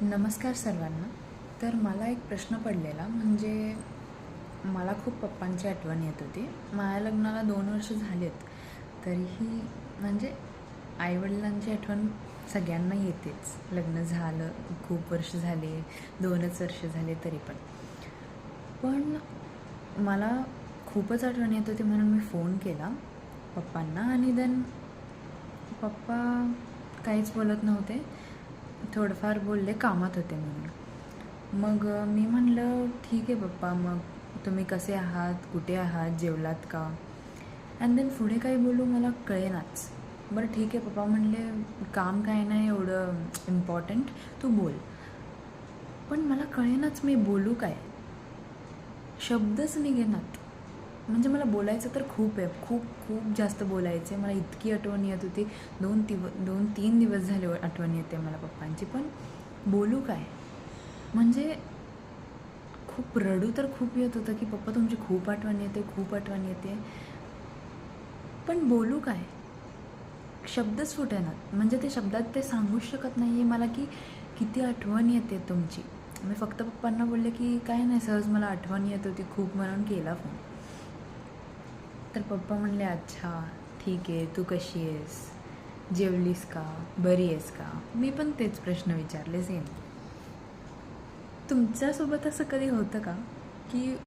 नमस्कार सर्वांना. तर मला एक प्रश्न पडलेला, म्हणजे मला खूप पप्पांची आठवण येत होती. माझ्या लग्नाला 2 वर्ष झालेत. तरीही म्हणजे आईवडिलांची आठवण सगळ्यांना येतेच. लग्न झालं, खूप वर्ष झाले, 2च वर्ष झाले तरी पण. पण मला खूपच आठवण येत होती म्हणून मी फोन केला पप्पांना आणि देन पप्पा काहीच बोलत नव्हते. थोडंफार बोलले, कामात होते म्हणून. मग मी म्हणलं, ठीक आहे पप्पा, मग तुम्ही कसे आहात, कुठे आहात, जेवलात का? अँड देन पुढे काही बोलू मला कळेनाच. बरं ठीक आहे पप्पा म्हणले, काम काय नाही एवढं इम्पॉर्टंट, तू बोल. पण मला कळेनाच मी बोलू काय, शब्दच निघेनात. म्हणजे मला बोलायचं तर खूप आहे, खूप खूप जास्त बोलायचं आहे. मला इतकी आठवण येत होती. 2-3 दिवस झाले आठवण येते मला पप्पांची. पण बोलू काय, म्हणजे खूप रडू तर खूप येत होतं की पप्पा तुमची खूप आठवण येते, खूप आठवण येते. पण बोलू काय, शब्दच फुटेनात. म्हणजे ते शब्दात ते सांगूच शकत नाही आहे मला की किती आठवण येते तुमची. मी फक्त पप्पांना बोलले की काय नाही, सहज मला आठवण येत होती खूप म्हणून केला फोन. तर पप्पा म्हणले, अच्छा ठीक आहे, तू कशी आहेस, जेवलीस का, बरी आहेस का? मी पण तेच प्रश्न विचारले सेम. तुमच्यासोबत असं कधी होतं का की